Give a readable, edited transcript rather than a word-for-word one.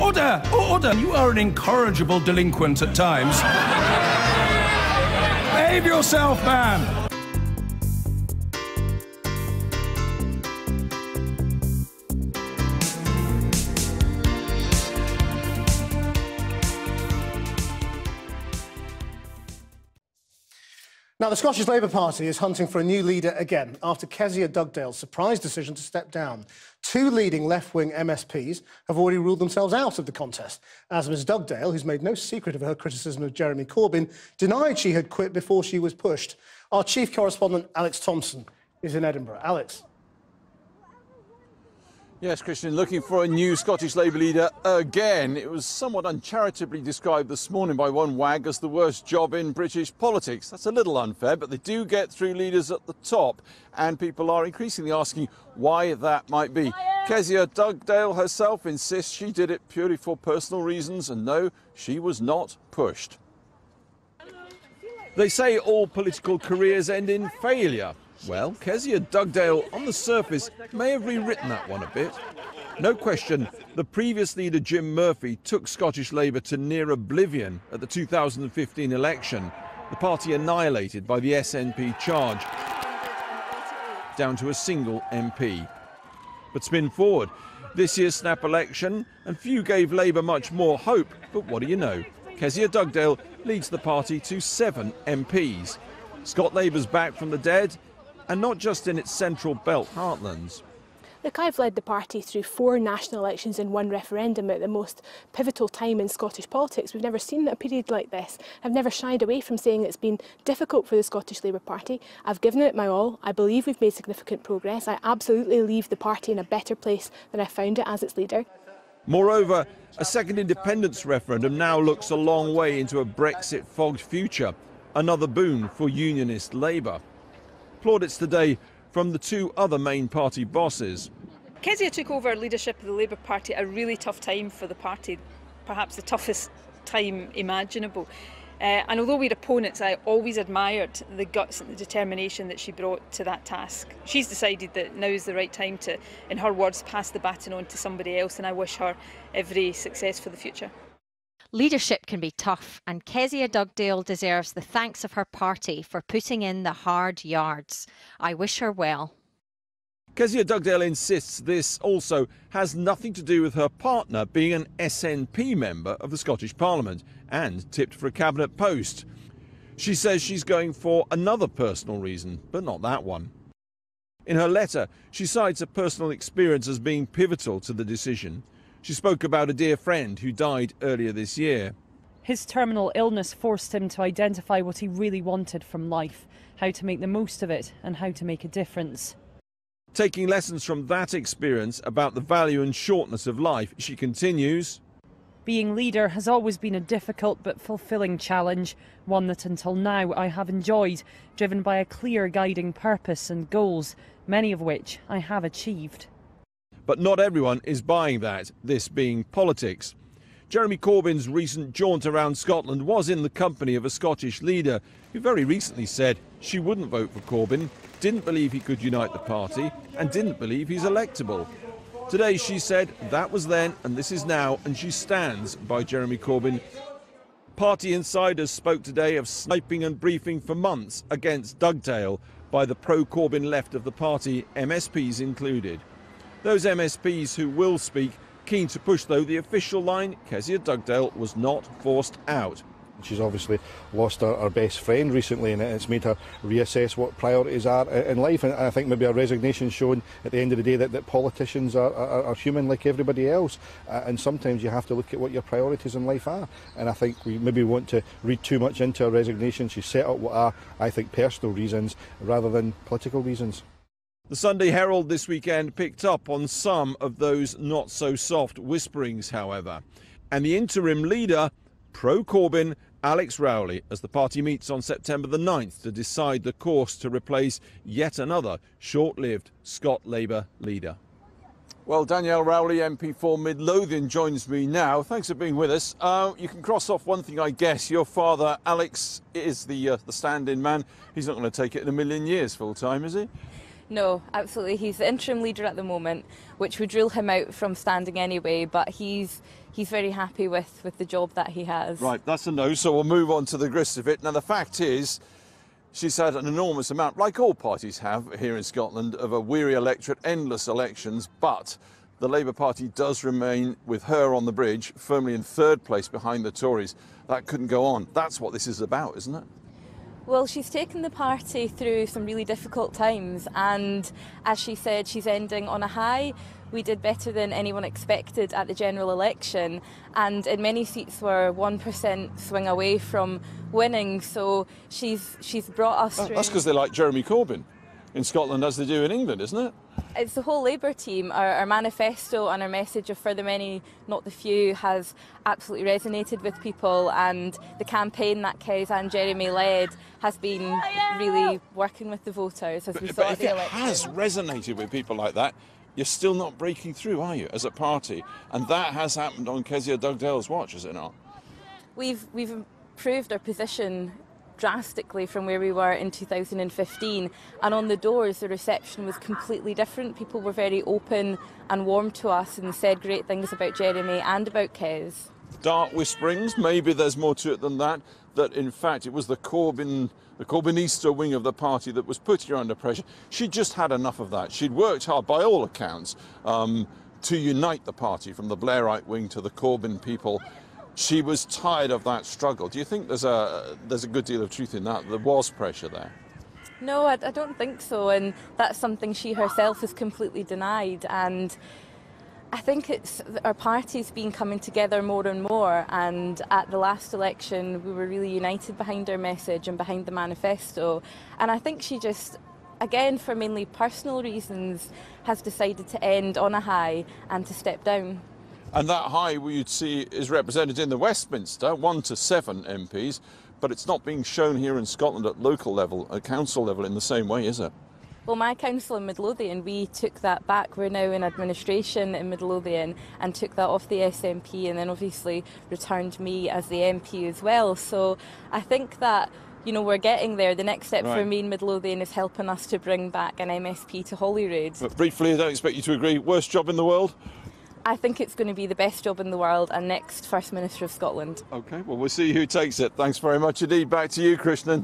Order! Order! You are an incorrigible delinquent at times. Behave yourself, man! Now, the Scottish Labour Party is hunting for a new leader again after Kezia Dugdale's surprise decision to step down. Two leading left-wing MSPs have already ruled themselves out of the contest, as Ms Dugdale, who's made no secret of her criticism of Jeremy Corbyn, denied she had quit before she was pushed. Our chief correspondent, Alex Thompson, is in Edinburgh. Alex. Yes, Christian, looking for a new Scottish Labour leader again. It was somewhat uncharitably described this morning by one wag as the worst job in British politics. That's a little unfair, but they do get through leaders at the top, and people are increasingly asking why that might be. Kezia Dugdale herself insists she did it purely for personal reasons, and no, she was not pushed. They say all political careers end in failure. Well, Kezia Dugdale, on the surface, may have rewritten that one a bit. No question, the previous leader, Jim Murphy, took Scottish Labour to near oblivion at the 2015 election. The party annihilated by the SNP charge, down to a single MP. But spin forward, this year's snap election, and few gave Labour much more hope. But what do you know? Kezia Dugdale leads the party to 7 MPs. Scot Labour's back from the dead, and not just in its central belt heartlands. Look, I've led the party through 4 national elections and 1 referendum at the most pivotal time in Scottish politics. We've never seen a period like this. I've never shied away from saying it's been difficult for the Scottish Labour Party. I've given it my all. I believe we've made significant progress. I absolutely leave the party in a better place than I found it as its leader. Moreover, a second independence referendum now looks a long way into a Brexit-fogged future. Another boon for unionist Labour. Plaudits today from the 2 other main party bosses. Kezia took over leadership of the Labour Party at a really tough time for the party, perhaps the toughest time imaginable. And although we're opponents, I always admired the guts and the determination that she brought to that task. She's decided that now is the right time to, in her words, pass the baton on to somebody else, and I wish her every success for the future. Leadership can be tough, and Kezia Dugdale deserves the thanks of her party for putting in the hard yards. I wish her well. Kezia Dugdale insists this also has nothing to do with her partner being an SNP member of the Scottish Parliament and tipped for a cabinet post. She says she's going for another personal reason, but not that one. In her letter, she cites a personal experience as being pivotal to the decision. She spoke about a dear friend who died earlier this year. His terminal illness forced him to identify what he really wanted from life, how to make the most of it and how to make a difference. Taking lessons from that experience about the value and shortness of life, she continues, being leader has always been a difficult but fulfilling challenge, one that until now I have enjoyed, driven by a clear guiding purpose and goals, many of which I have achieved. But not everyone is buying that, this being politics. Jeremy Corbyn's recent jaunt around Scotland was in the company of a Scottish leader who very recently said she wouldn't vote for Corbyn, didn't believe he could unite the party and didn't believe he's electable. Today she said that was then and this is now, and she stands by Jeremy Corbyn. Party insiders spoke today of sniping and briefing for months against Dugdale by the pro-Corbyn left of the party, MSPs included. Those MSPs who will speak, keen to push, though, the official line, Kezia Dugdale was not forced out. She's obviously lost her best friend recently, and it's made her reassess what priorities are in life. And I think maybe a resignation showing at the end of the day that politicians are human like everybody else. And sometimes you have to look at what your priorities in life are. And I think we maybe want to read too much into her resignation. She set up what are, I think, personal reasons rather than political reasons. The Sunday Herald this weekend picked up on some of those not-so-soft whisperings, however. And the interim leader, pro-Corbyn, Alex Rowley, as the party meets on September the 9th to decide the course to replace yet another short-lived Scot Labour leader. Well, Danielle Rowley, MP for Midlothian, joins me now. Thanks for being with us. You can cross off one thing, I guess. Your father, Alex, is the stand-in man. He's not going to take it in a million years full-time, is he? No, absolutely. He's the interim leader at the moment, which would rule him out from standing anyway, but he's he's very happy with the job that he has. Right, that's a no, so we'll move on to the grist of it. Now, the fact is, she's had an enormous amount, like all parties have here in Scotland, of a weary electorate, endless elections, but the Labour Party does remain, with her on the bridge, firmly in third place behind the Tories. That couldn't go on. That's what this is about, isn't it? Well, she's taken the party through some really difficult times, and as she said, she's ending on a high. We did better than anyone expected at the general election, and in many seats we're 1% swing away from winning, so she's brought us through. That's because they like Jeremy Corbyn in Scotland, as they do in England, isn't it? It's the whole Labour team. Our manifesto and our message of for the many, not the few, has absolutely resonated with people, and the campaign that Kezia and Jeremy led has been really working with the voters as we saw at the election. But if it has resonated with people like that, you're still not breaking through, are you, as a party? And that has happened on Kezia Dugdale's watch, has it not? We've improved our position drastically from where we were in 2015, and on the doors the reception was completely different. People were very open and warm to us and said great things about Jeremy and about Kez. Dark whisperings, maybe there's more to it than that, that in fact it was the Corbynista wing of the party that was putting her under pressure. She just had enough of that. She'd worked hard, by all accounts, to unite the party from the Blairite wing to the Corbyn people. She was tired of that struggle. Do you think there's a good deal of truth in that? There was pressure there. No, I don't think so, and that's something she herself has completely denied. And I think it's our party's been coming together more and more, and at the last election we were really united behind our message and behind the manifesto. And I think she just, again for mainly personal reasons, has decided to end on a high and to step down. And that high you'd see is represented in the Westminster, 1 to 7 MPs, but it's not being shown here in Scotland at local level, at council level in the same way, is it? Well, my council in Midlothian, we took that back. We're now in administration in Midlothian and took that off the SNP, and then obviously returned me as the MP as well. So I think that, you know, we're getting there. The next step for me in Midlothian is helping us to bring back an MSP to Holyrood. But briefly, I don't expect you to agree, worst job in the world? I think it's going to be the best job in the world and next First Minister of Scotland. OK, well, we'll see who takes it. Thanks very much indeed. Back to you, Krishnan.